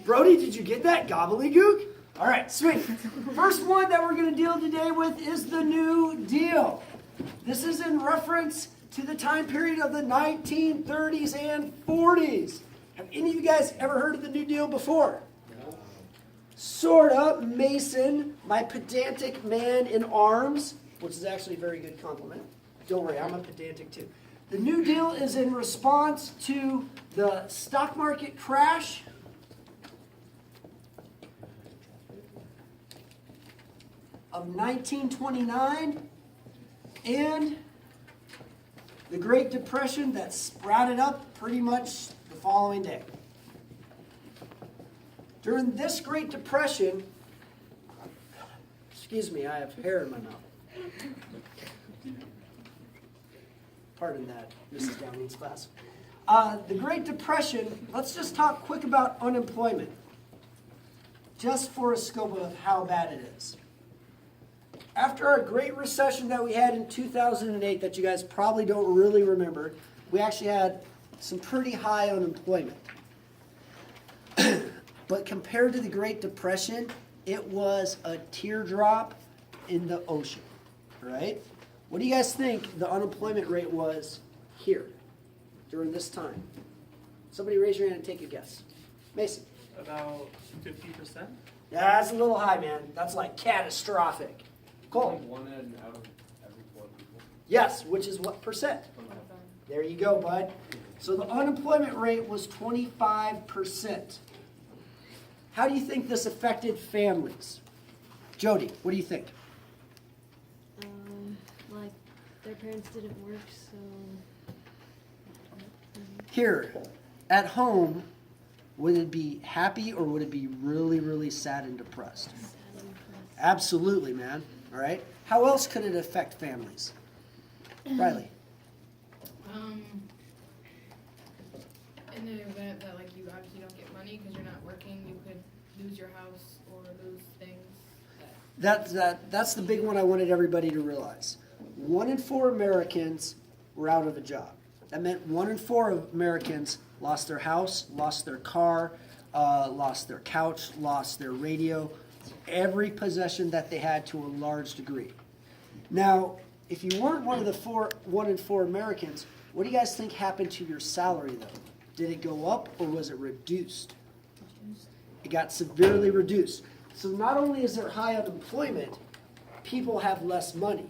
Brody, did you get that? Gobbledygook? All right, sweet. First one that we're going to deal today with is the New Deal. This is in reference to the time period of the 1930s and 40s. Have any of you guys ever heard of the New Deal before? No. Sorta. Mason, my pedantic man in arms, which is actually a very good compliment. Don't worry, I'm a pedantic too. The New Deal is in response to the stock market crash of 1929 and the Great Depression that sprouted up pretty much the following day. During this Great Depression, excuse me, I have hair in my mouth. Pardon that, Mrs. Downing's class. The Great Depression, let's just talk quick about unemployment, just for a scope of how bad it is. After our Great Recession that we had in 2008 that you guys probably don't really remember, we actually had some pretty high unemployment. But compared to the Great Depression, it was a teardrop in the ocean, right? What do you guys think the unemployment rate was here during this time? Somebody raise your hand and take a guess. Mason. About 50%? Yeah, that's a little high, man. That's like catastrophic. Cole. Like 1 out of every 4 people. Yes, which is what percent? There you go, bud. So the unemployment rate was 25%. How do you think this affected families? Jody, what do you think? Like their parents didn't work, so. Here, at home, would it be happy or would it be really, really sad and depressed? Absolutely, man. All right. How else could it affect families? Riley. In the event that like you obviously don't get money because you're not working, you could lose your house or lose things. That's the big one I wanted everybody to realize. 1 in 4 Americans were out of a job. That meant 1 in 4 Americans lost their house, lost their car, lost their couch, lost their radio, every possession that they had to a large degree. Now, if you weren't one of the 1 in 4 Americans, what do you guys think happened to your salary though? Did it go up or was it reduced? It got severely reduced. So not only is there high unemployment, people have less money.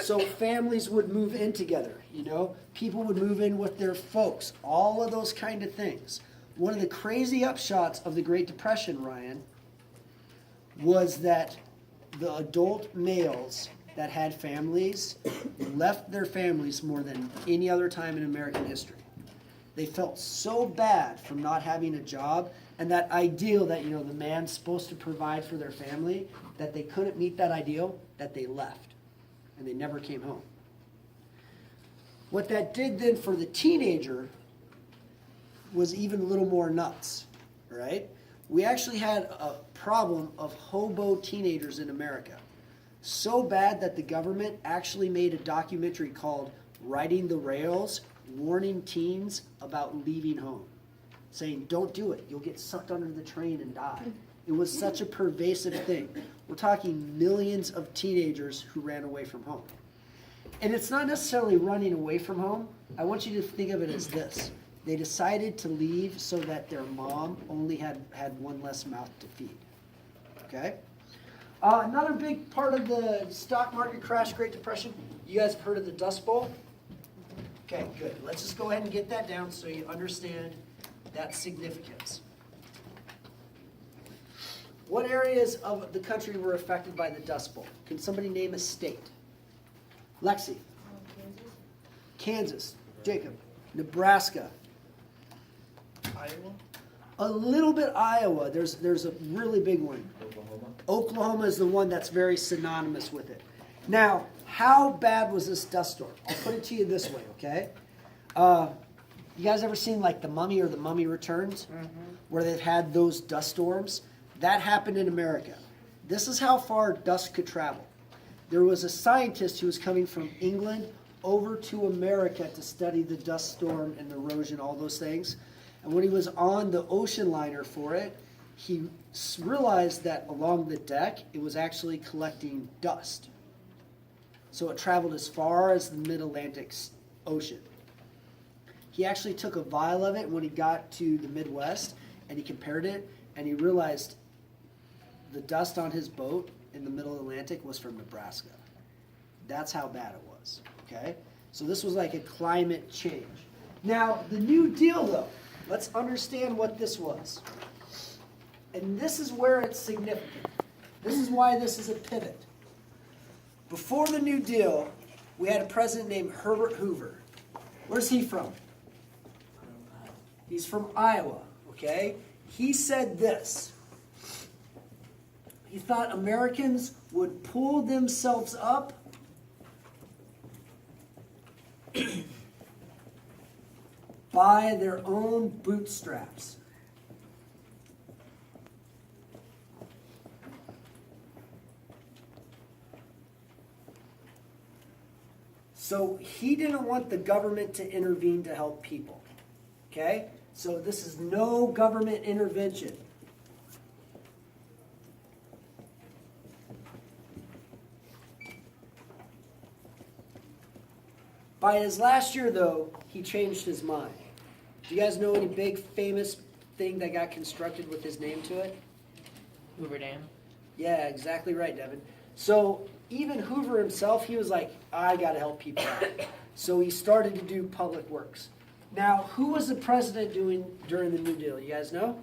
So families would move in together, people would move in with their folks, all of those kind of things. One of the crazy upshots of the Great Depression, Ryan, was that the adult males that had families left their families more than any other time in American history. They felt so bad from not having a job and that ideal that, the man's supposed to provide for their family, that they couldn't meet that ideal, that they left. And they never came home. What that did then for the teenager was even a little more nuts, right? We actually had a problem of hobo teenagers in America. So bad that the government actually made a documentary called Riding the Rails, warning teens about leaving home, saying, don't do it. You'll get sucked under the train and die. It was such a pervasive thing. We're talking millions of teenagers who ran away from home. And it's not necessarily running away from home. I want you to think of it as this. They decided to leave so that their mom only had one less mouth to feed. Okay? Another big part of the stock market crash, Great Depression, you guys have heard of the Dust Bowl? Okay, good. Let's just go ahead and get that down so you understand that significance. What areas of the country were affected by the Dust Bowl? Can somebody name a state? Lexi. Kansas. Jacob. Nebraska. Iowa? A little bit Iowa. There's a really big one. Oklahoma is the one that's very synonymous with it. Now, how bad was this dust storm? I'll put it to you this way, okay? You guys ever seen like The Mummy or The Mummy Returns? Mm-hmm. Where they've had those dust storms? That happened in America. This is how far dust could travel. There was a scientist who was coming from England over to America to study the dust storm and erosion, all those things. And when he was on the ocean liner for it, he realized that along the deck, it was actually collecting dust. So it traveled as far as the mid-Atlantic Ocean. He actually took a vial of it when he got to the Midwest, and he compared it, and he realized the dust on his boat in the middle Atlantic was from Nebraska. That's how bad it was, okay? So this was like a climate change. Now, the New Deal, though, let's understand what this was. And this is where it's significant. This is why this is a pivot. Before the New Deal, we had a president named Herbert Hoover. Where's he from? He's from Iowa, okay? He said this. He thought Americans would pull themselves up by their own bootstraps. So he didn't want the government to intervene to help people. Okay? So this is no government intervention. By his last year, though, he changed his mind. Do you guys know any big famous thing that got constructed with his name to it? Hoover Dam. Yeah, exactly right, Devin. So even Hoover himself, he was like, I got to help people out. So he started to do public works. Now, who was the president during the New Deal? You guys know?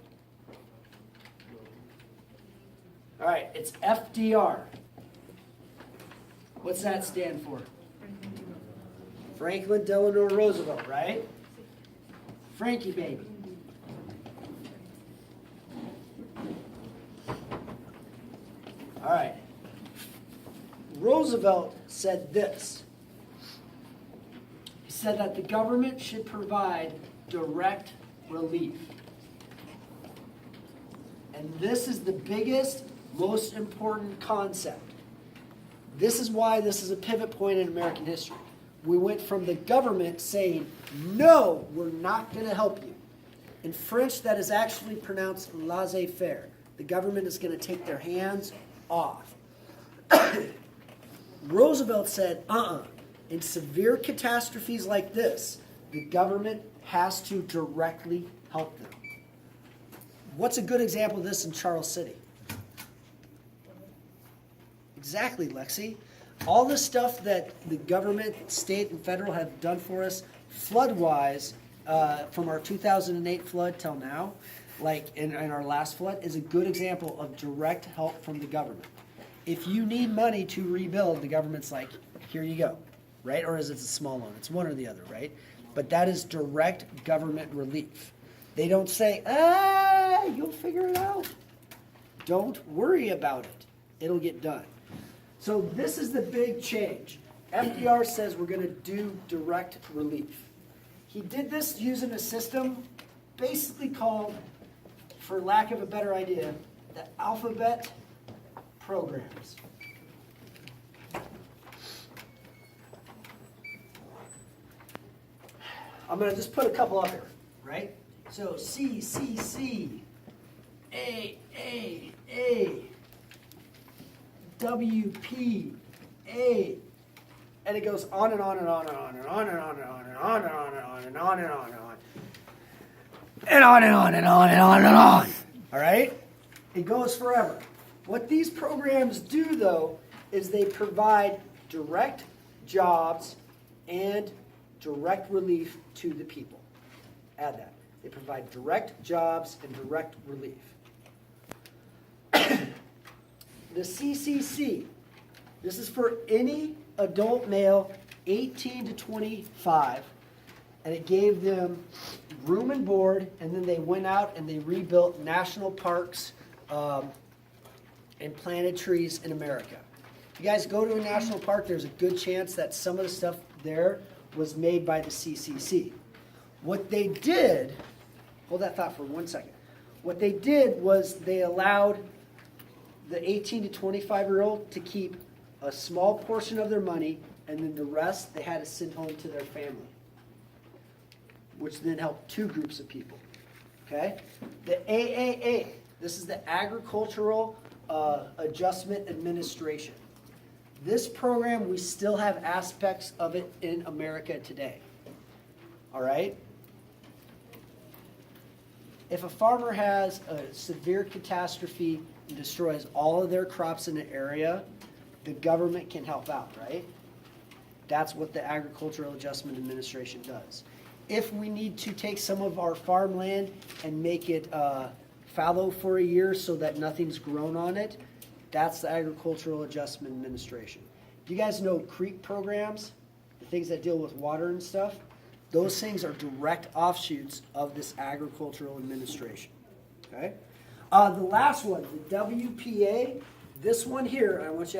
All right, it's FDR. What's that stand for? Franklin Delano Roosevelt, right? Frankie baby. All right. Roosevelt said this. He said that the government should provide direct relief. And this is the biggest, most important concept. This is why this is a pivot point in American history. We went from the government saying, no, we're not going to help you. In French, that is actually pronounced laissez-faire. The government is going to take their hands off. Roosevelt said, in severe catastrophes like this, the government has to directly help them. What's a good example of this in Charles City? Exactly, Lexi. All the stuff that the government, state, and federal have done for us, flood-wise, from our 2008 flood till now, like in our last flood, is a good example of direct help from the government. If you need money to rebuild, the government's like, here you go, right? Or is it a small loan? It's one or the other, right? But that is direct government relief. They don't say, you'll figure it out. Don't worry about it. It'll get done. So this is the big change. FDR says we're going to do direct relief. He did this using a system basically called, for lack of a better idea, the alphabet programs. I'm going to just put a couple up here, right? So C, C, C, A, A, A, W, P, A, and it goes on and on and on and on and on and on and on and on and on and on and on and on and on and on and on and on and on and on. All right? It goes forever. What these programs do, though, is they provide direct jobs and direct relief to the people. Add that. They provide direct jobs and direct relief. The CCC, this is for any adult male 18 to 25, and it gave them room and board, and then they went out and they rebuilt national parks and planted trees in America. If you guys go to a national park, there's a good chance that some of the stuff there was made by the CCC. What they did, hold that thought for 1 second. What they did was they allowed the 18 to 25-year-old to keep a small portion of their money, and then the rest they had to send home to their family, which then helped two groups of people. Okay? The AAA, this is the Agricultural Adjustment Administration. This program, we still have aspects of it in America today. All right? If a farmer has a severe catastrophe and destroys all of their crops in an area, the government can help out, right? That's what the Agricultural Adjustment Administration does. If we need to take some of our farmland and make it fallow for a year so that nothing's grown on it, that's the Agricultural Adjustment Administration. Do you guys know creek programs, the things that deal with water and stuff? Those things are direct offshoots of this Agricultural Administration. Okay? The last one, the WPA, this one here, I want you to